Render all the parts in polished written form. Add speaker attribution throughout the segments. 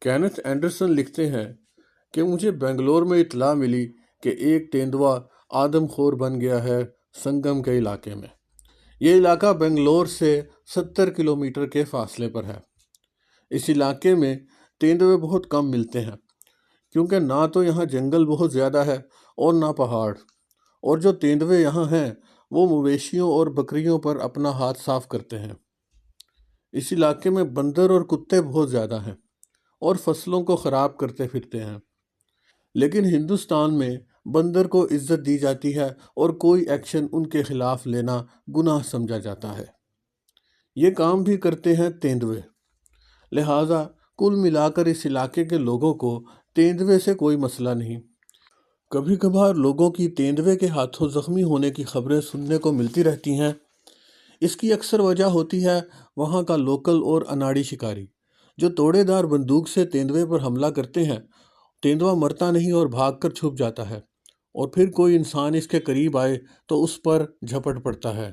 Speaker 1: Kenneth Anderson لکھتے ہیں کہ مجھے بنگلور میں اطلاع ملی کہ ایک تیندوا آدم خور بن گیا ہے سنگم کے علاقے میں۔ یہ علاقہ بنگلور سے 70 کلومیٹر کے فاصلے پر ہے۔ اس علاقے میں تیندوے بہت کم ملتے ہیں کیونکہ نہ تو یہاں جنگل بہت زیادہ ہے اور نہ پہاڑ، اور جو تیندوے یہاں ہیں وہ مویشیوں اور بکریوں پر اپنا ہاتھ صاف کرتے ہیں۔ اس علاقے میں بندر اور کتے بہت زیادہ ہیں اور فصلوں کو خراب کرتے پھرتے ہیں، لیکن ہندوستان میں بندر کو عزت دی جاتی ہے اور کوئی ایکشن ان کے خلاف لینا گناہ سمجھا جاتا ہے۔ یہ کام بھی کرتے ہیں تیندوے، لہٰذا کل ملا کر اس علاقے کے لوگوں کو تیندوے سے کوئی مسئلہ نہیں۔ کبھی کبھار لوگوں کی تیندوے کے ہاتھوں زخمی ہونے کی خبریں سننے کو ملتی رہتی ہیں۔ اس کی اکثر وجہ ہوتی ہے وہاں کا لوکل اور اناڑی شکاری جو توڑے دار بندوق سے تیندوے پر حملہ کرتے ہیں۔ تیندوا مرتا نہیں اور بھاگ کر چھپ جاتا ہے، اور پھر کوئی انسان اس کے قریب آئے تو اس پر جھپٹ پڑتا ہے،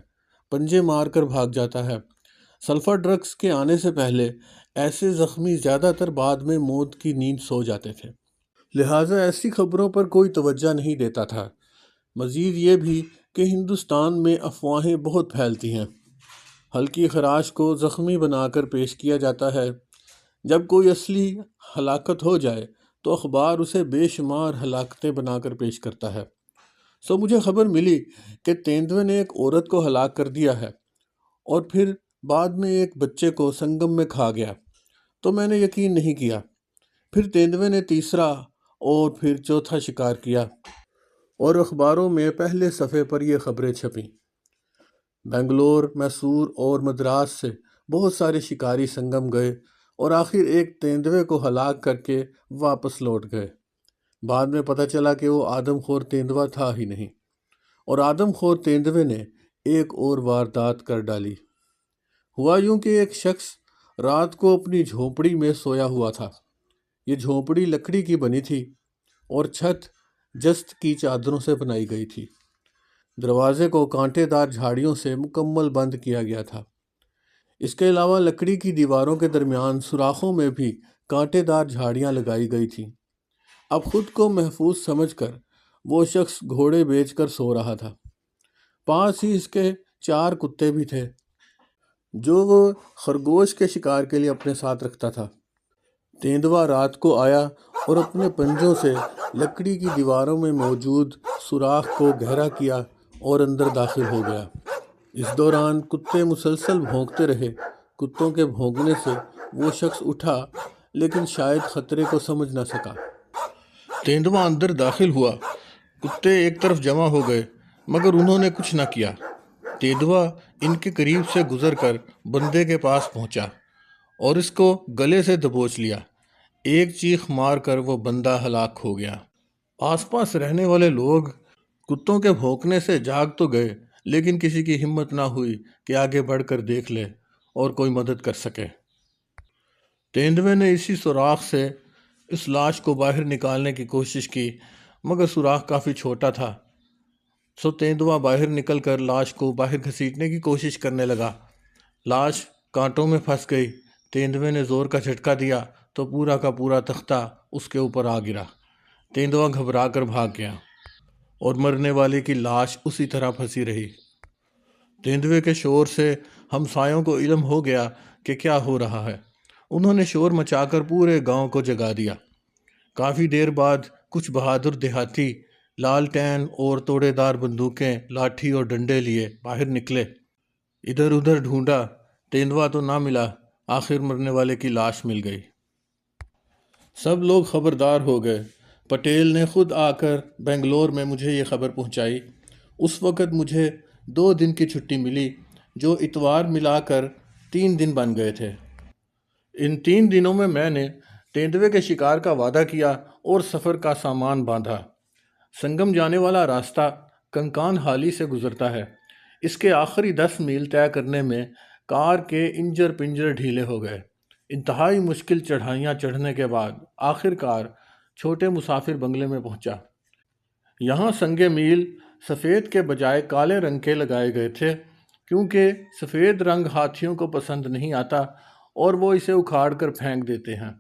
Speaker 1: پنجے مار کر بھاگ جاتا ہے۔ سلفر ڈرگز کے آنے سے پہلے ایسے زخمی زیادہ تر بعد میں موت کی نیند سو جاتے تھے، لہٰذا ایسی خبروں پر کوئی توجہ نہیں دیتا تھا۔ مزید یہ بھی کہ ہندوستان میں افواہیں بہت پھیلتی ہیں۔ ہلکی خراش کو زخمی بنا کر پیش کیا جاتا ہے، جب کوئی اصلی ہلاکت ہو جائے تو اخبار اسے بے شمار ہلاکتیں بنا کر پیش کرتا ہے۔ مجھے خبر ملی کہ تیندوے نے ایک عورت کو ہلاک کر دیا ہے اور پھر بعد میں ایک بچے کو سنگم میں کھا گیا، تو میں نے یقین نہیں کیا۔ پھر تیندوے نے تیسرا اور پھر چوتھا شکار کیا اور اخباروں میں پہلے صفحے پر یہ خبریں چھپیں۔ بنگلور، میسور اور مدراس سے بہت سارے شکاری سنگم گئے اور آخر ایک تیندوے کو ہلاک کر کے واپس لوٹ گئے۔ بعد میں پتہ چلا کہ وہ آدم خور تیندوا تھا ہی نہیں، اور آدم خور تیندوے نے ایک اور واردات کر ڈالی۔ ہوا یوں کہ ایک شخص رات کو اپنی جھونپڑی میں سویا ہوا تھا۔ یہ جھونپڑی لکڑی کی بنی تھی اور چھت جست کی چادروں سے بنائی گئی تھی۔ دروازے کو کانٹے دار جھاڑیوں سے مکمل بند کیا گیا تھا۔ اس کے علاوہ لکڑی کی دیواروں کے درمیان سوراخوں میں بھی کانٹے دار جھاڑیاں لگائی گئی تھیں۔ اب خود کو محفوظ سمجھ کر وہ شخص گھوڑے بیچ کر سو رہا تھا۔ پاس ہی اس کے 4 کتے بھی تھے جو وہ خرگوش کے شکار کے لیے اپنے ساتھ رکھتا تھا۔ تیندوا رات کو آیا اور اپنے پنجوں سے لکڑی کی دیواروں میں موجود سوراخ کو گہرا کیا اور اندر داخل ہو گیا۔ اس دوران کتے مسلسل بھونکتے رہے۔ کتوں کے بھونکنے سے وہ شخص اٹھا لیکن شاید خطرے کو سمجھ نہ سکا۔ تیندوا اندر داخل ہوا۔ کتے ایک طرف جمع ہو گئے مگر انہوں نے کچھ نہ کیا۔ تیندوا ان کے قریب سے گزر کر بندے کے پاس پہنچا اور اس کو گلے سے دبوچ لیا۔ ایک چیخ مار کر وہ بندہ ہلاک ہو گیا۔ آس پاس رہنے والے لوگ کتوں کے بھونکنے سے جاگ تو گئے لیکن کسی کی ہمت نہ ہوئی کہ آگے بڑھ کر دیکھ لے اور کوئی مدد کر سکے۔ تیندوے نے اسی سوراخ سے اس لاش کو باہر نکالنے کی کوشش کی مگر سوراخ کافی چھوٹا تھا، تیندوا باہر نکل کر لاش کو باہر گھسیٹنے کی کوشش کرنے لگا۔ لاش کانٹوں میں پھنس گئی۔ تیندوے نے زور کا جھٹکا دیا تو پورا کا پورا تختہ اس کے اوپر آ گرا۔ تیندوا گھبرا کر بھاگ گیا اور مرنے والے کی لاش اسی طرح پھنسی رہی۔ تیندوے کے شور سے ہمسایوں کو علم ہو گیا کہ کیا ہو رہا ہے۔ انہوں نے شور مچا کر پورے گاؤں کو جگا دیا۔ کافی دیر بعد کچھ بہادر دیہاتی لالٹین اور توڑے دار بندوقیں، لاٹھی اور ڈنڈے لیے باہر نکلے۔ ادھر ادھر ڈھونڈا، تیندوا تو نہ ملا۔ آخر مرنے والے کی لاش مل گئی۔ سب لوگ خبردار ہو گئے۔ پٹیل نے خود آ کر بنگلور میں مجھے یہ خبر پہنچائی۔ اس وقت مجھے 2 دن کی چھٹی ملی جو اتوار ملا کر 3 دن بن گئے تھے۔ ان 3 دنوں میں نے تیندوے کے شکار کا وعدہ کیا اور سفر کا سامان باندھا۔ سنگم جانے والا راستہ کنکان حالی سے گزرتا ہے۔ اس کے آخری 10 میل طے کرنے میں کار کے انجر پنجر ڈھیلے ہو گئے۔ انتہائی مشکل چڑھائیاں چڑھنے کے بعد آخر کار چھوٹے مسافر بنگلے میں پہنچا۔ یہاں سنگ میل سفید کے بجائے کالے رنگ کے لگائے گئے تھے کیونکہ سفید رنگ ہاتھیوں کو پسند نہیں آتا اور وہ اسے اکھاڑ کر پھینک دیتے ہیں۔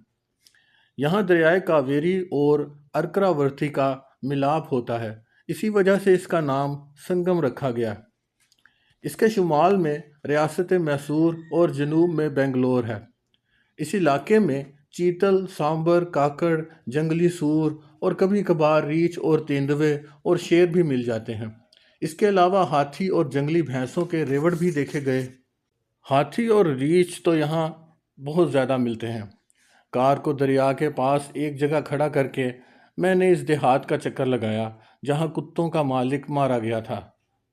Speaker 1: یہاں دریائے کاویری اور ارکراورتی کا ملاپ ہوتا ہے، اسی وجہ سے اس کا نام سنگم رکھا گیا۔ اس کے شمال میں ریاست میسور اور جنوب میں بنگلور ہے۔ اس علاقے میں چیتل، سامبر، کاکڑ، جنگلی سور اور کبھی کبھار ریچھ اور تیندوے اور شیر بھی مل جاتے ہیں۔ اس کے علاوہ ہاتھی اور جنگلی بھینسوں کے ریوڑ بھی دیکھے گئے۔ ہاتھی اور ریچھ تو یہاں بہت زیادہ ملتے ہیں۔ کار کو دریا کے پاس ایک جگہ کھڑا کر کے میں نے اس دیہات کا چکر لگایا جہاں کتوں کا مالک مارا گیا تھا۔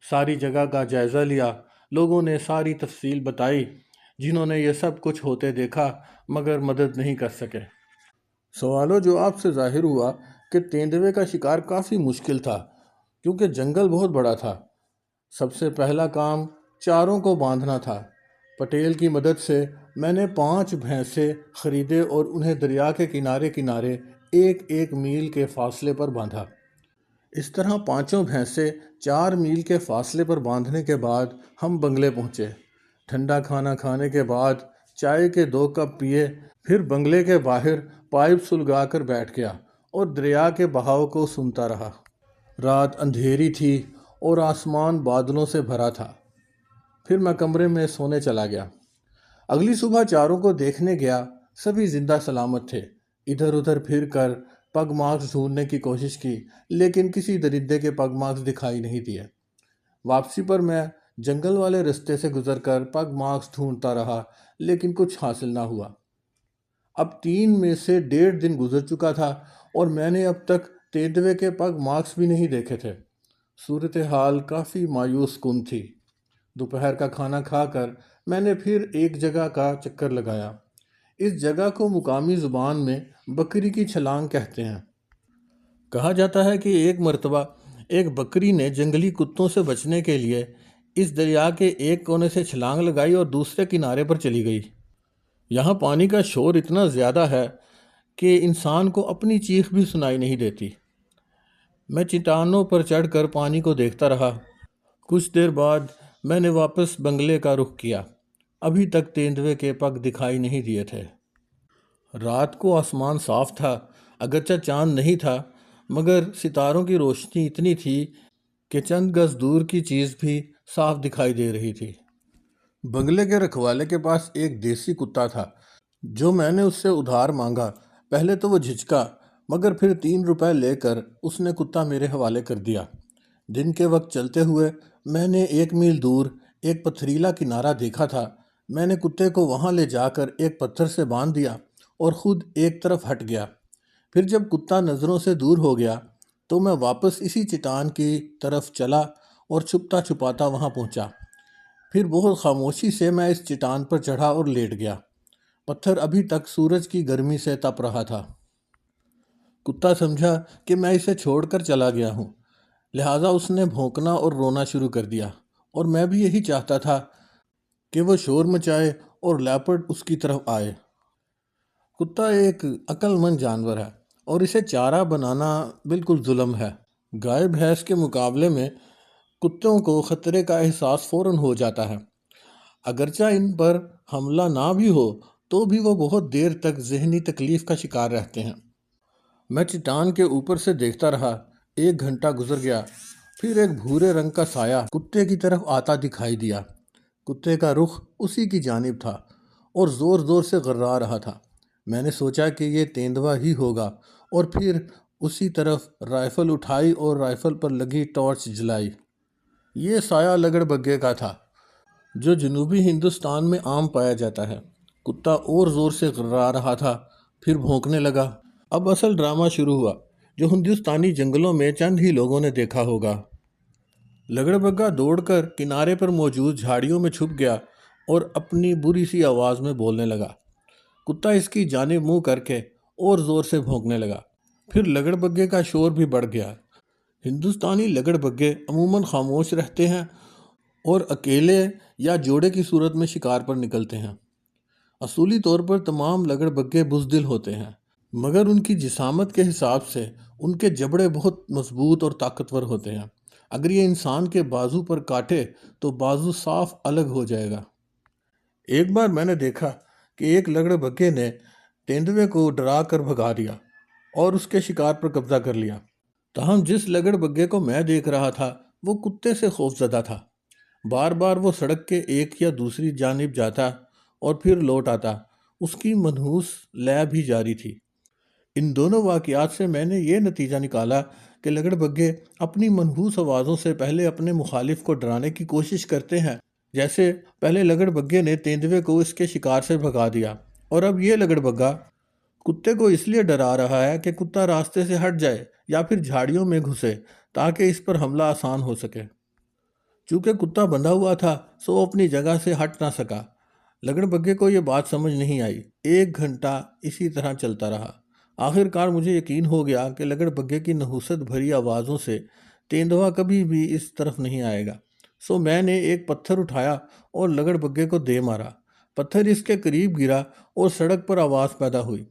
Speaker 1: ساری جگہ کا جائزہ لیا، لوگوں نے ساری تفصیل بتائی جنہوں نے یہ سب کچھ ہوتے دیکھا مگر مدد نہیں کر سکے۔ سوال و جواب سے ظاہر ہوا کہ تیندوے کا شکار کافی مشکل تھا کیونکہ جنگل بہت بڑا تھا۔ سب سے پہلا کام چاروں کو باندھنا تھا۔ پٹیل کی مدد سے میں نے 5 بھینسے خریدے اور انہیں دریا کے کنارے کنارے 1 میل کے فاصلے پر باندھا۔ اس طرح 5 بھینسے 4 میل کے فاصلے پر باندھنے کے بعد ہم بنگلے پہنچے۔ ٹھنڈا کھانا کھانے کے بعد چائے کے 2 کپ پیے، پھر بنگلے کے باہر پائپ سلگا کر بیٹھ گیا اور دریا کے بہاؤ کو سنتا رہا۔ رات اندھیری تھی اور آسمان بادلوں سے بھرا تھا۔ پھر میں کمرے میں سونے چلا گیا۔ اگلی صبح چاروں کو دیکھنے گیا، سبھی زندہ سلامت تھے۔ ادھر ادھر پھر کر پگ مارکس ڈھونڈنے کی کوشش کی لیکن کسی درندے کے پگ مارکس دکھائی نہیں دیے۔ واپسی پر میں جنگل والے رستے سے گزر کر پگ مارکس ڈھونڈتا رہا لیکن کچھ حاصل نہ ہوا۔ اب 3 میں سے 1.5 دن گزر چکا تھا اور میں نے اب تک تیندوے کے پگ مارکس بھی نہیں دیکھے تھے۔ صورتحال کافی مایوس کن تھی۔ دوپہر کا کھانا کھا کر میں نے پھر ایک جگہ کا چکر لگایا۔ اس جگہ کو مقامی زبان میں بکری کی چھلانگ کہتے ہیں۔ کہا جاتا ہے کہ ایک مرتبہ ایک بکری نے جنگلی کتوں سے بچنے کے لیے اس دریا کے ایک کونے سے چھلانگ لگائی اور دوسرے کنارے پر چلی گئی۔ یہاں پانی کا شور اتنا زیادہ ہے کہ انسان کو اپنی چیخ بھی سنائی نہیں دیتی۔ میں چٹانوں پر چڑھ کر پانی کو دیکھتا رہا۔ کچھ دیر بعد میں نے واپس بنگلے کا رخ کیا۔ ابھی تک تیندوے کے پگ دکھائی نہیں دیے تھے۔ رات کو آسمان صاف تھا، اگرچہ چاند نہیں تھا مگر ستاروں کی روشنی اتنی تھی کہ چند گز دور کی چیز بھی صاف دکھائی دے رہی تھی۔ بنگلے کے رکھوالے کے پاس ایک دیسی کتا تھا جو میں نے اس سے ادھار مانگا۔ پہلے تو وہ جھجکا مگر پھر 3 روپے لے کر اس نے کتا میرے حوالے کر دیا۔ دن کے وقت چلتے ہوئے میں نے 1 میل دور ایک پتھریلا کنارہ دیکھا تھا۔ میں نے کتے کو وہاں لے جا کر ایک پتھر سے باندھ دیا اور خود ایک طرف ہٹ گیا۔ پھر جب کتا نظروں سے دور ہو گیا تو میں واپس اسی چٹان کی طرف چلا اور چھپتا چھپاتا وہاں پہنچا۔ پھر بہت خاموشی سے میں اس چٹان پر چڑھا اور لیٹ گیا۔ پتھر ابھی تک سورج کی گرمی سے تپ رہا تھا۔ کتا سمجھا کہ میں اسے چھوڑ کر چلا گیا ہوں، لہٰذا اس نے بھونکنا اور رونا شروع کر دیا اور میں بھی یہی چاہتا تھا کہ وہ شور مچائے اور لیپرڈ اس کی طرف آئے۔ کتا ایک عقل مند جانور ہے اور اسے چارہ بنانا بالکل ظلم ہے۔ گائے بھینس کے مقابلے میں کتوں کو خطرے کا احساس فوراً ہو جاتا ہے۔ اگرچہ ان پر حملہ نہ بھی ہو تو بھی وہ بہت دیر تک ذہنی تکلیف کا شکار رہتے ہیں۔ میں چٹان کے اوپر سے دیکھتا رہا۔ 1 گھنٹہ گزر گیا، پھر ایک بھورے رنگ کا سایہ کتے کی طرف آتا دکھائی دیا۔ کتے کا رخ اسی کی جانب تھا اور زور زور سے غرا رہا تھا۔ میں نے سوچا کہ یہ تیندوا ہی ہوگا اور پھر اسی طرف رائفل اٹھائی اور رائفل پر لگی ٹارچ جلائی۔ یہ سایہ لگڑ بگے کا تھا جو جنوبی ہندوستان میں عام پایا جاتا ہے۔ کتا اور زور سے غرا رہا تھا، پھر بھونکنے لگا۔ اب اصل ڈرامہ شروع ہوا جو ہندوستانی جنگلوں میں چند ہی لوگوں نے دیکھا ہوگا۔ لگڑ بگا دوڑ کر کنارے پر موجود جھاڑیوں میں چھپ گیا اور اپنی بری سی آواز میں بولنے لگا۔ کتا اس کی جانب منہ کر کے اور زور سے بھونکنے لگا۔ پھر لگڑ بگے کا شور بھی بڑھ گیا۔ ہندوستانی لگڑ بگے عموماً خاموش رہتے ہیں اور اکیلے یا جوڑے کی صورت میں شکار پر نکلتے ہیں۔ اصولی طور پر تمام لگڑ بگے بزدل ہوتے ہیں مگر ان کی جسامت کے حساب سے ان کے جبڑے بہت مضبوط اور طاقتور ہوتے ہیں۔ اگر یہ انسان کے بازو پر کاٹے تو بازو صاف الگ ہو جائے گا۔ ایک بار میں نے دیکھا کہ ایک لگڑ بگے نے تیندوے کو ڈرا کر بھگا دیا اور اس کے شکار پر قبضہ کر لیا۔ تاہم جس لگڑ بگے کو میں دیکھ رہا تھا وہ کتے سے خوف زدہ تھا۔ بار بار وہ سڑک کے ایک یا دوسری جانب جاتا اور پھر لوٹ آتا۔ اس کی منحوس لے بھی جاری تھی۔ ان دونوں واقعات سے میں نے یہ نتیجہ نکالا کہ لگڑ بگے اپنی منحوس آوازوں سے پہلے اپنے مخالف کو ڈرانے کی کوشش کرتے ہیں، جیسے پہلے لگڑ بگے نے تیندوے کو اس کے شکار سے بھگا دیا، اور اب یہ لگڑ بگا کتے کو اس لیے ڈرا رہا ہے کہ کتا راستے سے ہٹ جائے یا پھر جھاڑیوں میں گھسے تاکہ اس پر حملہ آسان ہو سکے۔ چونکہ کتا بندھا ہوا تھا سو وہ اپنی جگہ سے ہٹ نہ سکا۔ لگڑ بگے کو یہ بات سمجھ نہیں آئی۔ 1 گھنٹہ اسی طرح چلتا رہا۔ آخر کار مجھے یقین ہو گیا کہ لگڑ بگے کی نحوست بھری آوازوں سے تیندوا کبھی بھی اس طرف نہیں آئے گا۔ سو میں نے ایک پتھر اٹھایا اور لگڑ بگے کو دے مارا۔ پتھر اس کے قریب گرا اور سڑک پر آواز پیدا ہوئی۔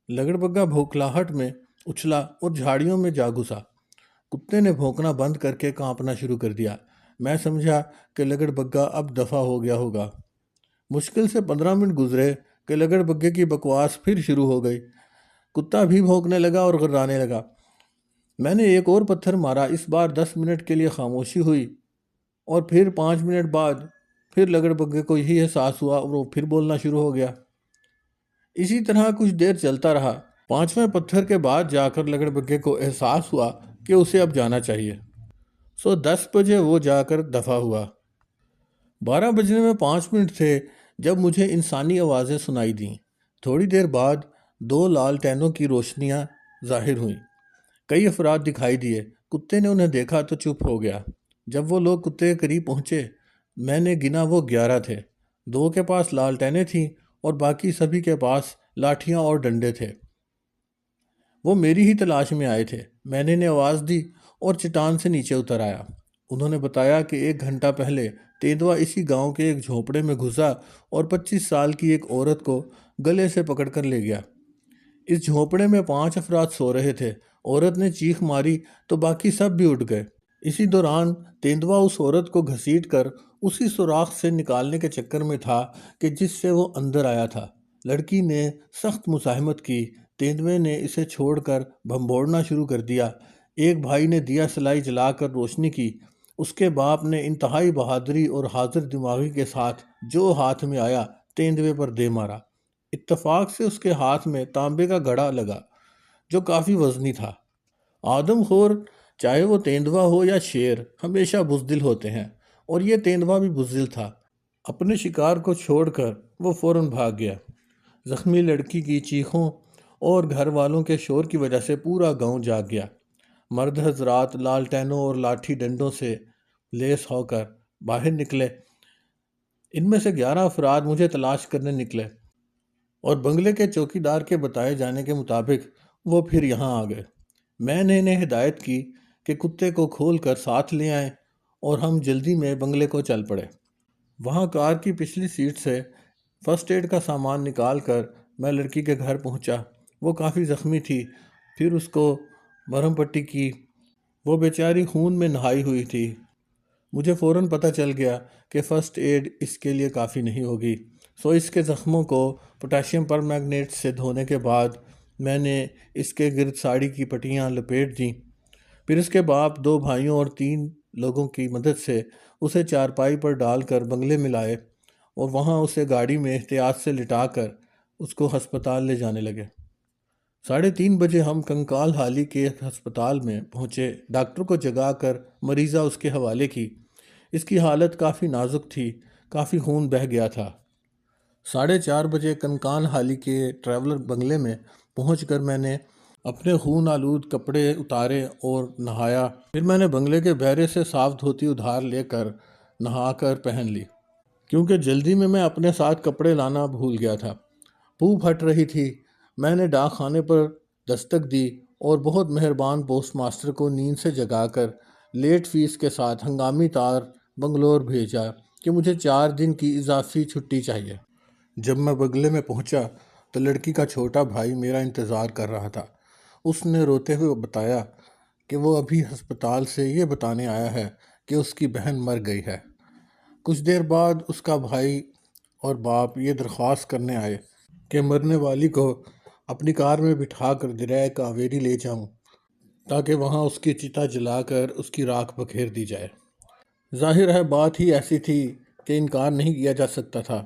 Speaker 1: لگڑ بگا بھوکلاہٹ میں اچھلا اور جھاڑیوں میں جا گھسا۔ کتے نے بھونکنا بند کر کے کانپنا شروع کر دیا۔ میں سمجھا کہ لگڑ بگا اب دفع ہو گیا ہوگا۔ مشکل سے 15 منٹ گزرے کہ لگڑ بگے کی بکواس پھر شروع ہو گئی۔ کتا بھی بھونکنے لگا اور غرانے لگا۔ میں نے ایک اور پتھر مارا۔ اس بار 10 منٹ کے لیے خاموشی ہوئی اور پھر 5 منٹ بعد پھر لگڑ بگے کو یہی احساس ہوا اور وہ پھر بولنا شروع ہو گیا۔ اسی طرح کچھ دیر چلتا رہا۔ 5ویں پتھر کے بعد جا کر لگڑ بگے کو احساس ہوا کہ اسے اب جانا چاہیے۔ سو 10 بجے وہ جا کر دفع ہوا۔ 12 بجنے میں 5 منٹ تھے جب مجھے انسانی آوازیں سنائی دیں۔ تھوڑی دیر بعد 2 لالٹینوں کی روشنیاں ظاہر ہوئیں۔ کئی افراد دکھائی دیے۔ کتے نے انہیں دیکھا تو چپ ہو گیا۔ جب وہ لوگ کتے کے قریب پہنچے میں نے گنا وہ 11 تھے۔ 2 کے پاس لالٹینیں تھیں اور باقی سبھی کے پاس لاٹھیاں اور ڈنڈے تھے۔ وہ میری ہی تلاش میں آئے تھے۔ میں نے انہیں آواز دی اور چٹان سے نیچے اتر آیا۔ انہوں نے بتایا کہ 1 گھنٹہ پہلے تیندوا اسی گاؤں کے ایک جھونپڑے میں گھسا اور 25 سال کی ایک عورت کو گلے سے پکڑ کر لے گیا۔ اس جھونپڑے میں 5 افراد سو رہے تھے۔ عورت نے چیخ ماری تو باقی سب بھی اٹھ گئے۔ اسی دوران تیندوا اس عورت کو گھسیٹ کر اسی سوراخ سے نکالنے کے چکر میں تھا کہ جس سے وہ اندر آیا تھا۔ لڑکی نے سخت مزاحمت کی۔ تیندوے نے اسے چھوڑ کر بھنبوڑنا شروع کر دیا۔ ایک بھائی نے دیا سلائی جلا کر روشنی کی۔ اس کے باپ نے انتہائی بہادری اور حاضر دماغی کے ساتھ جو ہاتھ میں آیا تیندوے پر دے مارا۔ اتفاق سے اس کے ہاتھ میں تانبے کا گھڑا لگا جو کافی وزنی تھا۔ آدم خور چاہے وہ تیندوا ہو یا شیر ہمیشہ بزدل ہوتے ہیں، اور یہ تیندوا بھی بزدل تھا۔ اپنے شکار کو چھوڑ کر وہ فوراً بھاگ گیا۔ زخمی لڑکی کی چیخوں اور گھر والوں کے شور کی وجہ سے پورا گاؤں جاگ گیا۔ مرد حضرات لالٹینوں اور لاٹھی ڈنڈوں سے لیس ہو کر باہر نکلے۔ ان میں سے 11 افراد مجھے تلاش کرنے نکلے اور بنگلے کے چوکیدار کے بتائے جانے کے مطابق وہ پھر یہاں آ گئے۔ میں نے انہیں ہدایت کی کہ کتے کو کھول کر ساتھ لے آئیں اور ہم جلدی میں بنگلے کو چل پڑے۔ وہاں کار کی پچھلی سیٹ سے فرسٹ ایڈ کا سامان نکال کر میں لڑکی کے گھر پہنچا۔ وہ کافی زخمی تھی۔ پھر اس کو مرہم پٹی کی۔ وہ بیچاری خون میں نہائی ہوئی تھی۔ مجھے فوراً پتہ چل گیا کہ فرسٹ ایڈ اس کے لیے کافی نہیں ہوگی، سو اس کے زخموں کو پوٹاشیم پر میگنیٹ سے دھونے کے بعد میں نے اس کے گرد ساڑی کی پٹیاں لپیٹ دیں۔ پھر اس کے باپ 2 بھائیوں اور 3 لوگوں کی مدد سے اسے چارپائی پر ڈال کر بنگلے میں لائے اور وہاں اسے گاڑی میں احتیاط سے لٹا کر اس کو ہسپتال لے جانے لگے۔ 3:30 بجے ہم کنکال حالی کے ہسپتال میں پہنچے۔ ڈاکٹر کو جگا کر مریضہ اس کے حوالے کی۔ اس کی حالت کافی نازک تھی، کافی خون بہہ گیا تھا۔ 4:30 بجے کنکال حالی کے ٹریولر بنگلے میں پہنچ کر میں نے اپنے خون آلود کپڑے اتارے اور نہایا۔ پھر میں نے بنگلے کے بحیرے سے صاف دھوتی ادھار لے کر نہا کر پہن لی، کیونکہ جلدی میں اپنے ساتھ کپڑے لانا بھول گیا تھا۔ پھوپ ہٹ رہی تھی۔ میں نے ڈاک خانے پر دستک دی اور بہت مہربان پوسٹ ماسٹر کو نیند سے جگا کر لیٹ فیس کے ساتھ ہنگامی طار بنگلور بھیجا کہ مجھے 4 دن کی اضافی چھٹی چاہیے۔ جب میں بنگلے میں پہنچا تو لڑکی کا چھوٹا بھائی میرا انتظار کر رہا تھا۔ اس نے روتے ہوئے بتایا کہ وہ ابھی ہسپتال سے یہ بتانے آیا ہے کہ اس کی بہن مر گئی ہے۔ کچھ دیر بعد اس کا بھائی اور باپ یہ درخواست کرنے آئے کہ مرنے والی کو اپنی کار میں بٹھا کر دریائے کاویری لے جاؤں تاکہ وہاں اس کی چتا جلا کر اس کی راکھ بکھیر دی جائے۔ ظاہر ہے بات ہی ایسی تھی کہ انکار نہیں کیا جا سکتا تھا۔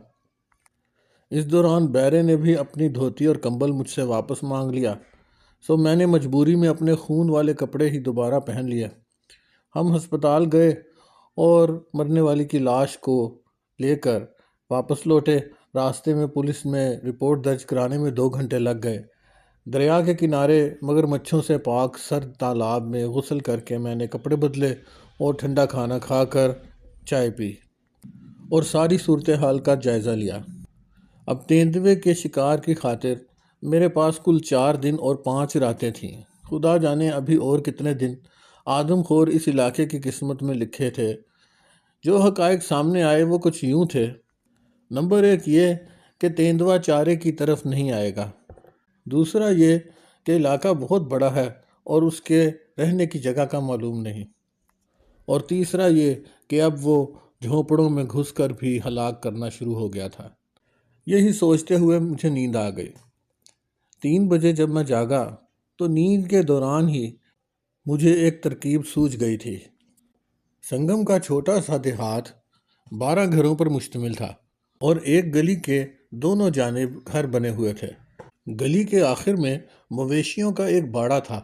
Speaker 1: اس دوران بیرے نے بھی اپنی دھوتی اور کمبل مجھ سے واپس مانگ لیا، سو میں نے مجبوری میں اپنے خون والے کپڑے ہی دوبارہ پہن لیے۔ ہم ہسپتال گئے اور مرنے والی کی لاش کو لے کر واپس لوٹے۔ راستے میں پولیس میں رپورٹ درج کرانے میں 2 گھنٹے لگ گئے۔ دریا کے کنارے مگر مچھوں سے پاک سرد تالاب میں غسل کر کے میں نے کپڑے بدلے اور ٹھنڈا کھانا کھا کر چائے پی اور ساری صورتحال کا جائزہ لیا۔ اب تیندوے کے شکار کی خاطر میرے پاس کل 4 دن اور 5 راتیں تھیں۔ خدا جانے ابھی اور کتنے دن آدم خور اس علاقے کی قسمت میں لکھے تھے۔ جو حقائق سامنے آئے وہ کچھ یوں تھے۔ نمبر 1 یہ کہ تیندوا چارے کی طرف نہیں آئے گا۔ دوسرا یہ کہ علاقہ بہت بڑا ہے اور اس کے رہنے کی جگہ کا معلوم نہیں۔ اور تیسرا یہ کہ اب وہ جھونپڑوں میں گھس کر بھی ہلاک کرنا شروع ہو گیا تھا۔ یہی سوچتے ہوئے مجھے نیند آ گئی۔ 3 بجے جب میں جاگا تو نیند کے دوران ہی مجھے ایک ترکیب سوجھ گئی تھی۔ سنگم کا چھوٹا سا دیہات 12 گھروں پر مشتمل تھا اور ایک گلی کے دونوں جانب گھر بنے ہوئے تھے۔ گلی کے آخر میں مویشیوں کا ایک باڑہ تھا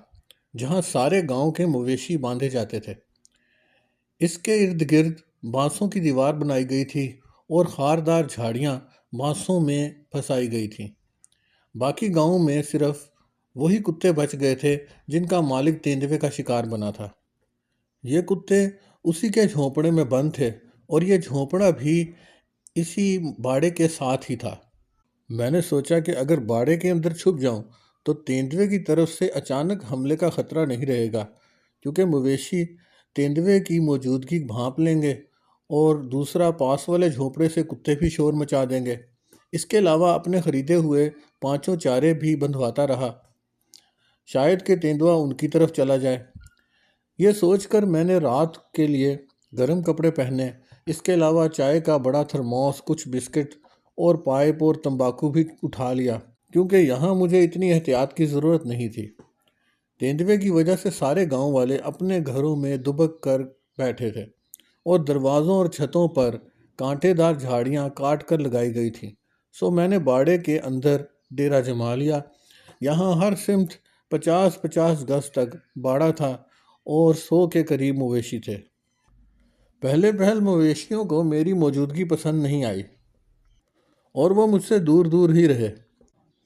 Speaker 1: جہاں سارے گاؤں کے مویشی باندھے جاتے تھے۔ اس کے ارد گرد بانسوں کی دیوار بنائی گئی تھی اور خاردار جھاڑیاں بانسوں میں پھنسائی گئی تھیں۔ باقی گاؤں میں صرف وہی کتے بچ گئے تھے جن کا مالک تیندوے کا شکار بنا تھا۔ یہ کتے اسی کے جھونپڑے میں بند تھے اور یہ جھونپڑا بھی اسی باڑے کے ساتھ ہی تھا۔ میں نے سوچا کہ اگر باڑے کے اندر چھپ جاؤں تو تیندوے کی طرف سے اچانک حملے کا خطرہ نہیں رہے گا، کیونکہ مویشی تیندوے کی موجودگی بھانپ لیں گے اور دوسرا پاس والے جھونپڑے سے کتے بھی شور مچا دیں گے۔ اس کے علاوہ اپنے خریدے ہوئے 5 چارے بھی بندھواتا رہا، شاید کہ تیندوا ان کی طرف چلا جائے۔ یہ سوچ کر میں نے رات کے لیے گرم کپڑے پہنے، اس کے علاوہ چائے کا بڑا تھرموس، کچھ بسکٹ اور پائپ اور تمباکو بھی اٹھا لیا، کیونکہ یہاں مجھے اتنی احتیاط کی ضرورت نہیں تھی۔ تیندوے کی وجہ سے سارے گاؤں والے اپنے گھروں میں دبک کر بیٹھے تھے اور دروازوں اور چھتوں پر کانٹے دار جھاڑیاں کاٹ کر لگائی گئی تھیں، سو میں نے باڑے کے اندر ڈیرا جما لیا۔ یہاں ہر سمت 50-50 گز تک باڑا تھا اور 100 کے قریب مویشی تھے۔ پہلے پہل مویشیوں کو میری موجودگی پسند نہیں آئی اور وہ مجھ سے دور دور ہی رہے۔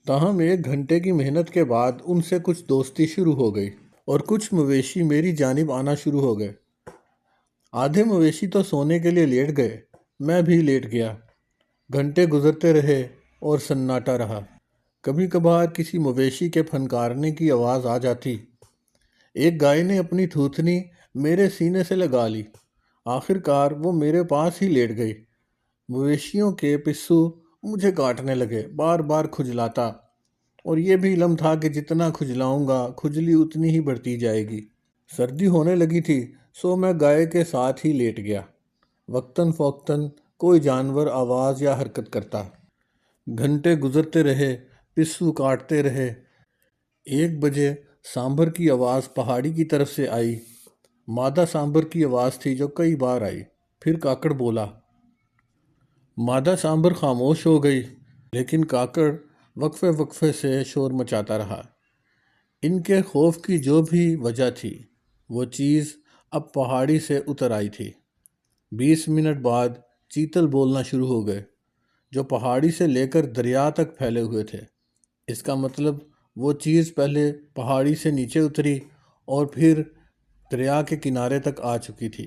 Speaker 1: تاہم 1 گھنٹے کی محنت کے بعد ان سے کچھ دوستی شروع ہو گئی اور کچھ مویشی میری جانب آنا شروع ہو گئے۔ آدھے مویشی تو سونے کے لیے لیٹ گئے، میں بھی لیٹ گیا۔ گھنٹے گزرتے رہے اور سناٹا رہا۔ کبھی کبھار کسی مویشی کے پھنکارنے کی آواز آ جاتی۔ ایک گائے نے اپنی تھوتنی میرے سینے سے لگا لی۔ آخر کار وہ میرے پاس ہی لیٹ گئی۔ مویشیوں کے پسو مجھے کاٹنے لگے، بار بار کھجلاتا، اور یہ بھی علم تھا کہ جتنا کھجلاؤں گا کھجلی اتنی ہی بڑھتی جائے گی۔ سردی ہونے لگی تھی، سو میں گائے کے ساتھ ہی لیٹ گیا۔ وقتاً فوقتاً کوئی جانور آواز یا حرکت کرتا۔ گھنٹے گزرتے رہے، پسو کاٹتے رہے۔ 1 بجے سانبر کی آواز پہاڑی کی طرف سے آئی۔ مادہ سانبر کی آواز تھی جو کئی بار آئی۔ پھر کاکڑ بولا۔ مادہ سانبر خاموش ہو گئی، لیکن کاکڑ وقفے وقفے سے شور مچاتا رہا۔ ان کے خوف کی جو بھی وجہ تھی، وہ چیز اب پہاڑی سے اتر آئی تھی۔ 20 منٹ بعد چیتل بولنا شروع ہو گئے، جو پہاڑی سے لے کر دریا تک پھیلے ہوئے تھے۔ اس کا مطلب وہ چیز پہلے پہاڑی سے نیچے اتری اور پھر دریا کے کنارے تک آ چکی تھی۔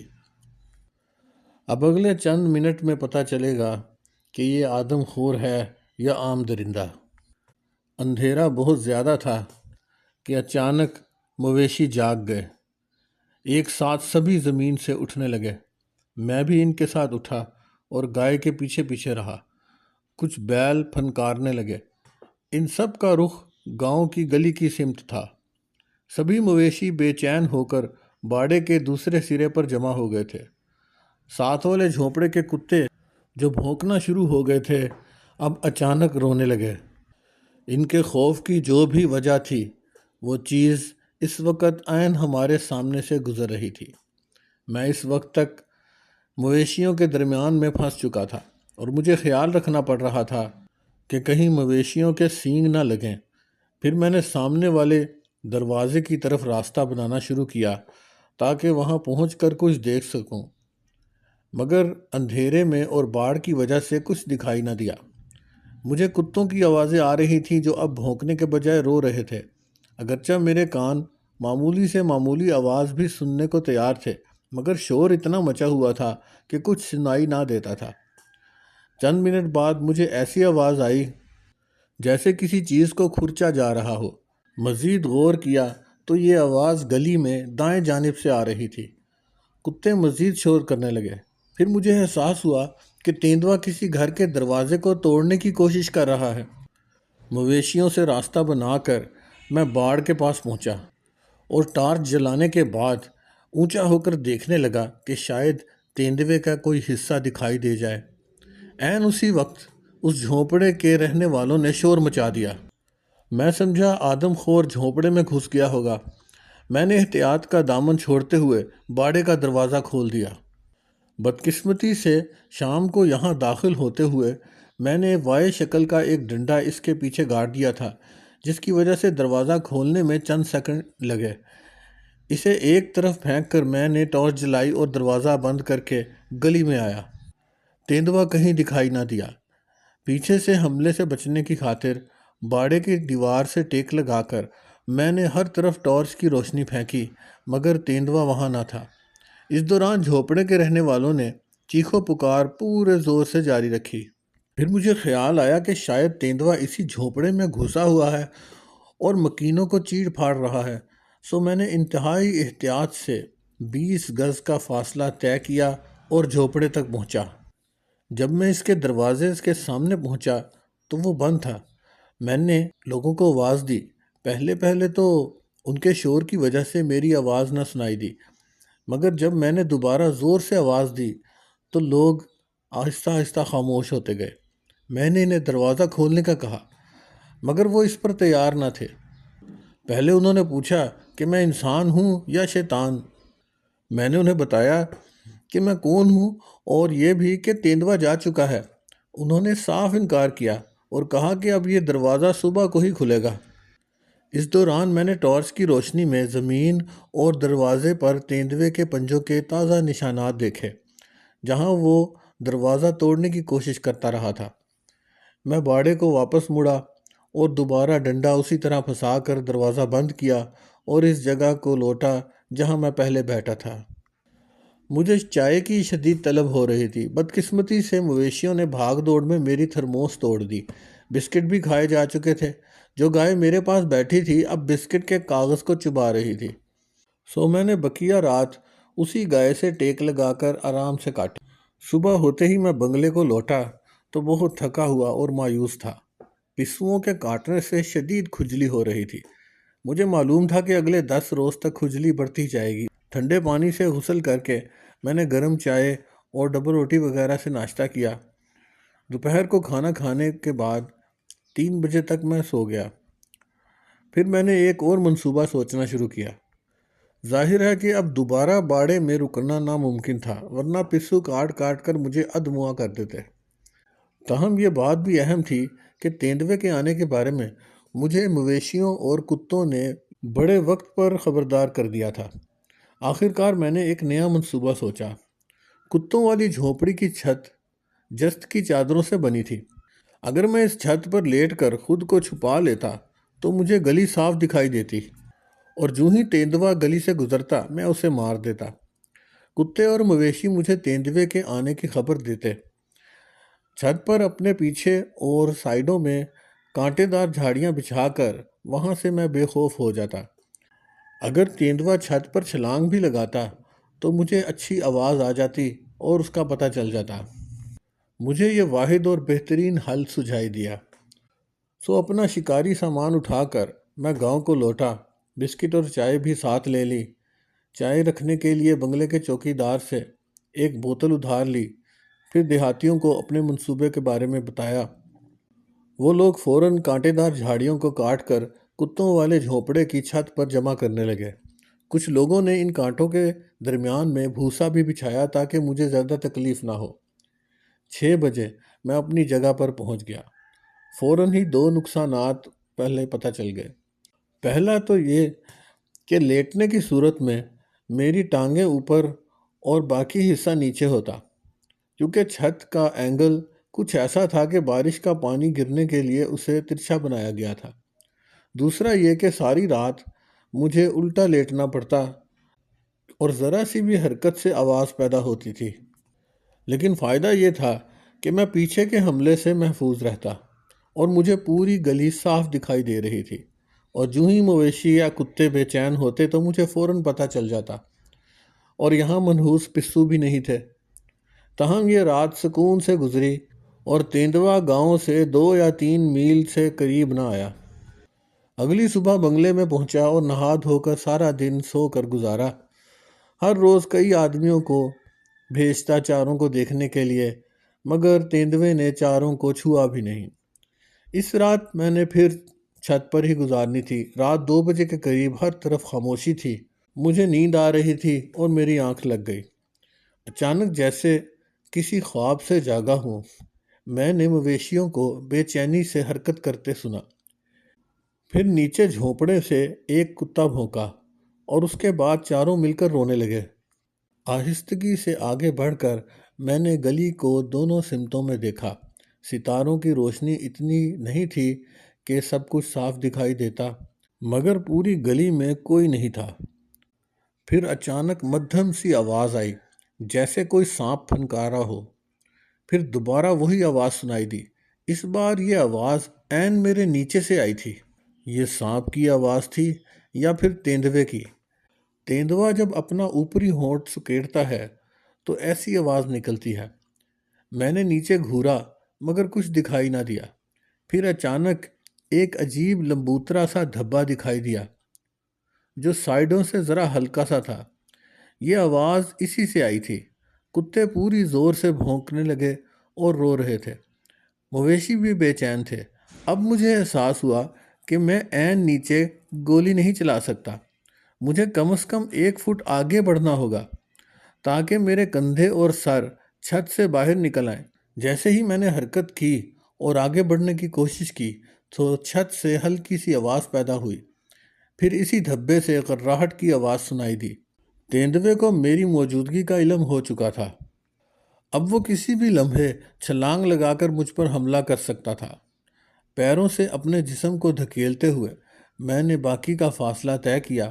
Speaker 1: اب اگلے چند منٹ میں پتہ چلے گا کہ یہ آدم خور ہے یا عام درندہ۔ اندھیرا بہت زیادہ تھا کہ اچانک مویشی جاگ گئے۔ ایک ساتھ سبھی زمین سے اٹھنے لگے۔ میں بھی ان کے ساتھ اٹھا اور گائے کے پیچھے پیچھے رہا۔ کچھ بیل پھنکارنے لگے۔ ان سب کا رخ گاؤں کی گلی کی سمت تھا۔ سبھی مویشی بے چین ہو کر باڑے کے دوسرے سرے پر جمع ہو گئے تھے۔ ساتھ والے جھونپڑے کے کتے جو بھونکنا شروع ہو گئے تھے اب اچانک رونے لگے۔ ان کے خوف کی جو بھی وجہ تھی وہ چیز اس وقت عین ہمارے سامنے سے گزر رہی تھی۔ میں اس وقت تک مویشیوں کے درمیان میں پھنس چکا تھا اور مجھے خیال رکھنا پڑ رہا تھا کہ کہیں مویشیوں کے سینگ نہ لگیں۔ پھر میں نے سامنے والے دروازے کی طرف راستہ بنانا شروع کیا تاکہ وہاں پہنچ کر کچھ دیکھ سکوں، مگر اندھیرے میں اور باڑ کی وجہ سے کچھ دکھائی نہ دیا۔ مجھے کتوں کی آوازیں آ رہی تھیں جو اب بھونکنے کے بجائے رو رہے تھے، اگرچہ میرے کان معمولی سے معمولی آواز بھی سننے کو تیار تھے، مگر شور اتنا مچا ہوا تھا کہ کچھ سنائی نہ دیتا تھا۔ چند منٹ بعد مجھے ایسی آواز آئی جیسے کسی چیز کو کھرچا جا رہا ہو۔ مزید غور کیا تو یہ آواز گلی میں دائیں جانب سے آ رہی تھی۔ کتے مزید شور کرنے لگے۔ پھر مجھے احساس ہوا کہ تیندوا کسی گھر کے دروازے کو توڑنے کی کوشش کر رہا ہے۔ مویشیوں سے راستہ بنا کر میں باڑ کے پاس پہنچا اور ٹارچ جلانے کے بعد اونچا ہو کر دیکھنے لگا کہ شاید تیندوے کا کوئی حصہ دکھائی دے جائے۔ عین اسی وقت اس جھونپڑے کے رہنے والوں نے شور مچا دیا۔ میں سمجھا آدم خور جھونپڑے میں گھس گیا ہوگا۔ میں نے احتیاط کا دامن چھوڑتے ہوئے باڑے کا دروازہ کھول دیا۔ بدقسمتی سے شام کو یہاں داخل ہوتے ہوئے میں نے وائے شکل کا ایک ڈنڈا اس کے پیچھے گاڑ دیا تھا، جس کی وجہ سے دروازہ کھولنے میں چند سیکنڈ لگے۔ اسے ایک طرف پھینک کر میں نے ٹارچ جلائی اور دروازہ بند کر کے گلی میں آیا۔ تیندوا کہیں دکھائی نہ دیا۔ پیچھے سے حملے سے بچنے کی خاطر باڑے کی دیوار سے ٹیک لگا کر میں نے ہر طرف ٹارچ کی روشنی پھینکی، مگر تیندوا وہاں نہ تھا۔ اس دوران جھونپڑے کے رہنے والوں نے چیخو پکار پورے زور سے جاری رکھی۔ پھر مجھے خیال آیا کہ شاید تیندوا اسی جھونپڑے میں گھسا ہوا ہے اور مکینوں کو چیڑ پھاڑ رہا ہے، سو میں نے انتہائی احتیاط سے 20 گز کا فاصلہ طے کیا اور جھونپڑے تک پہنچا۔ جب میں اس کے دروازے کے سامنے پہنچا تو وہ بند تھا۔ میں نے لوگوں کو آواز دی۔ پہلے تو ان کے شور کی وجہ سے میری آواز نہ سنائی دی، مگر جب میں نے دوبارہ زور سے آواز دی تو لوگ آہستہ آہستہ خاموش ہوتے گئے۔ میں نے انہیں دروازہ کھولنے کا کہا، مگر وہ اس پر تیار نہ تھے۔ پہلے انہوں نے پوچھا کہ میں انسان ہوں یا شیطان۔ میں نے انہیں بتایا کہ میں کون ہوں اور یہ بھی کہ تیندوا جا چکا ہے۔ انہوں نے صاف انکار کیا اور کہا کہ اب یہ دروازہ صبح کو ہی کھلے گا۔ اس دوران میں نے ٹارچ کی روشنی میں زمین اور دروازے پر تیندوے کے پنجوں کے تازہ نشانات دیکھے، جہاں وہ دروازہ توڑنے کی کوشش کرتا رہا تھا۔ میں باڑے کو واپس مڑا اور دوبارہ ڈنڈا اسی طرح پھنسا کر دروازہ بند کیا اور اس جگہ کو لوٹا جہاں میں پہلے بیٹھا تھا۔ مجھے چائے کی شدید طلب ہو رہی تھی۔ بدقسمتی سے مویشیوں نے بھاگ دوڑ میں میری تھرموس توڑ دی۔ بسکٹ بھی کھائے جا چکے تھے۔ جو گائے میرے پاس بیٹھی تھی اب بسکٹ کے کاغذ کو چبا رہی تھی، سو میں نے بقیہ رات اسی گائے سے ٹیک لگا کر آرام سے کاٹی۔ صبح ہوتے ہی میں بنگلے کو لوٹا تو بہت تھکا ہوا اور مایوس تھا۔ پسوؤں کے کاٹنے سے شدید کھجلی ہو رہی تھی۔ مجھے معلوم تھا کہ اگلے 10 روز تک کھجلی بڑھتی جائے گی۔ ٹھنڈے پانی سے غسل کر کے میں نے گرم چائے اور ڈبل روٹی وغیرہ سے ناشتہ کیا۔ دوپہر کو کھانا کھانے کے بعد 3 بجے تک میں سو گیا۔ پھر میں نے ایک اور منصوبہ سوچنا شروع کیا۔ ظاہر ہے کہ اب دوبارہ باڑے میں رکنا ناممکن تھا، ورنہ پسو کاٹ کاٹ کر مجھے ادموا کر دیتے۔ تاہم یہ بات بھی اہم تھی کہ تیندوے کے آنے کے بارے میں مجھے مویشیوں اور کتوں نے بڑے وقت پر خبردار کر دیا تھا۔ آخر کار میں نے ایک نیا منصوبہ سوچا۔ کتوں والی جھونپڑی کی چھت جست کی چادروں سے بنی تھی۔ اگر میں اس چھت پر لیٹ کر خود کو چھپا لیتا تو مجھے گلی صاف دکھائی دیتی، اور جو ہی تیندوا گلی سے گزرتا میں اسے مار دیتا۔ کتے اور مویشی مجھے تیندوے کے آنے کی خبر دیتے۔ چھت پر اپنے پیچھے اور سائیڈوں میں کانٹے دار جھاڑیاں بچھا کر وہاں سے میں بے خوف ہو جاتا۔ اگر تیندوا چھت پر چھلانگ بھی لگاتا تو مجھے اچھی آواز آ جاتی اور اس کا پتہ چل جاتا۔ مجھے یہ واحد اور بہترین حل سجھائی دیا۔ سو اپنا شکاری سامان اٹھا کر میں گاؤں کو لوٹا۔ بسکٹ اور چائے بھی ساتھ لے لی۔ چائے رکھنے کے لیے بنگلے کے چوکی دار سے ایک بوتل ادھار لی، پھر دیہاتیوں کو اپنے منصوبے کے بارے میں بتایا۔ وہ لوگ فوراً کانٹے دار جھاڑیوں کو کاٹ کر کتوں والے جھونپڑے کی چھت پر جمع کرنے لگے۔ کچھ لوگوں نے ان کانٹوں کے درمیان میں بھوسا بھی بچھایا تاکہ مجھے زیادہ تکلیف نہ ہو۔ 6 بجے میں اپنی جگہ پر پہنچ گیا۔ فوراً ہی 2 نقصانات پہلے پتہ چل گئے۔ پہلا تو یہ کہ لیٹنے کی صورت میں میری ٹانگیں اوپر اور باقی حصہ نیچے ہوتا، کیونکہ چھت کا اینگل کچھ ایسا تھا کہ بارش کا پانی گرنے کے لیے اسے ترچھا بنایا گیا تھا۔ دوسرا یہ کہ ساری رات مجھے الٹا لیٹنا پڑتا اور ذرا سی بھی حرکت سے آواز پیدا ہوتی تھی۔ لیکن فائدہ یہ تھا کہ میں پیچھے کے حملے سے محفوظ رہتا اور مجھے پوری گلی صاف دکھائی دے رہی تھی، اور جو ہی مویشی یا کتے بے چین ہوتے تو مجھے فوراً پتہ چل جاتا، اور یہاں منحوس پسو بھی نہیں تھے۔ تاہم یہ رات سکون سے گزری اور تیندوا گاؤں سے 2 یا 3 میل سے قریب نہ آیا۔ اگلی صبح بنگلے میں پہنچا اور نہا دھو کر سارا دن سو کر گزارا۔ ہر روز کئی آدمیوں کو بھیجتا چاروں کو دیکھنے کے لیے، مگر تیندوے نے چاروں کو چھوا بھی نہیں۔ اس رات میں نے پھر چھت پر ہی گزارنی تھی۔ رات 2 بجے کے قریب ہر طرف خاموشی تھی۔ مجھے نیند آ رہی تھی اور میری آنکھ لگ گئی۔ اچانک جیسے کسی خواب سے جاگا ہوں، میں نے مویشیوں کو بے چینی سے حرکت کرتے سنا۔ پھر نیچے جھونپڑے سے ایک کتا بھونکا اور اس کے بعد چاروں مل کر رونے لگے۔ آہستگی سے آگے بڑھ کر میں نے گلی کو دونوں سمتوں میں دیکھا۔ ستاروں کی روشنی اتنی نہیں تھی کہ سب کچھ صاف دکھائی دیتا، مگر پوری گلی میں کوئی نہیں تھا۔ پھر اچانک مدھم سی آواز آئی، جیسے کوئی سانپ پھنکارا ہو۔ پھر دوبارہ وہی آواز سنائی دی۔ اس بار یہ آواز عین میرے نیچے سے آئی تھی۔ یہ سانپ کی آواز تھی یا پھر تیندوے کی؟ تیندوا جب اپنا اوپری ہونٹ سکیڑتا ہے تو ایسی آواز نکلتی ہے۔ میں نے نیچے گھورا مگر کچھ دکھائی نہ دیا۔ پھر اچانک ایک عجیب لمبوترا سا دھبا دکھائی دیا جو سائیڈوں سے ذرا ہلکا سا تھا۔ یہ آواز اسی سے آئی تھی۔ کتے پوری زور سے بھونکنے لگے اور رو رہے تھے۔ مویشی بھی بے چین تھے۔ اب مجھے احساس ہوا کہ میں عین نیچے گولی نہیں چلا سکتا۔ مجھے کم از کم 1 فٹ آگے بڑھنا ہوگا تاکہ میرے کندھے اور سر چھت سے باہر نکل آئیں۔ جیسے ہی میں نے حرکت کی اور آگے بڑھنے کی کوشش کی تو چھت سے ہلکی سی آواز پیدا ہوئی۔ پھر اسی دھبے سے غراہٹ کی آواز سنائی دی۔ تیندوے کو میری موجودگی کا علم ہو چکا تھا۔ اب وہ کسی بھی لمحے چھلانگ لگا کر مجھ پر حملہ کر سکتا تھا۔ پیروں سے اپنے جسم کو دھکیلتے ہوئے میں نے باقی کا فاصلہ طے کیا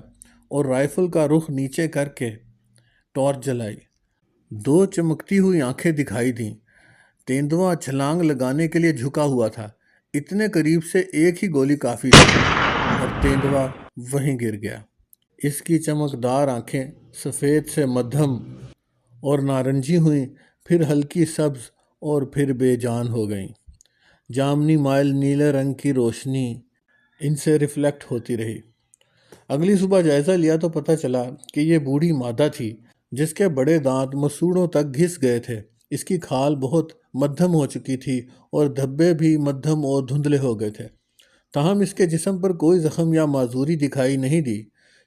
Speaker 1: اور رائفل کا رخ نیچے کر کے ٹارچ جلائی۔ 2 چمکتی ہوئی آنکھیں دکھائی دیں۔ تیندوا چھلانگ لگانے کے لیے جھکا ہوا تھا۔ اتنے قریب سے ایک ہی گولی کافی تھی اور تیندوا وہیں گر گیا۔ اس کی چمکدار آنکھیں سفید سے مدھم اور نارنجی ہوئیں، پھر ہلکی سبز اور پھر بے جان ہو گئیں۔ جامنی مائل نیلے رنگ کی روشنی ان سے ریفلیکٹ ہوتی رہی۔ اگلی صبح جائزہ لیا تو پتہ چلا کہ یہ بوڑھی مادہ تھی جس کے بڑے دانت مسوڑوں تک گھس گئے تھے۔ اس کی کھال بہت مدھم ہو چکی تھی اور دھبے بھی مدھم اور دھندلے ہو گئے تھے۔ تاہم اس کے جسم پر کوئی زخم یا معذوری دکھائی نہیں دی۔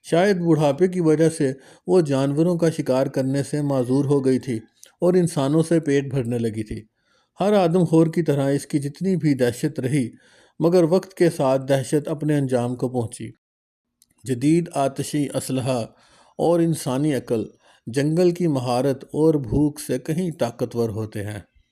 Speaker 1: شاید بڑھاپے کی وجہ سے وہ جانوروں کا شکار کرنے سے معذور ہو گئی تھی اور انسانوں سے پیٹ بھرنے لگی تھی۔ ہر آدم خور کی طرح اس کی جتنی بھی دہشت رہی، مگر وقت کے ساتھ دہشت اپنے انجام کو پہنچی۔ جدید آتشی اسلحہ اور انسانی عقل جنگل کی مہارت اور بھوک سے کہیں طاقتور ہوتے ہیں۔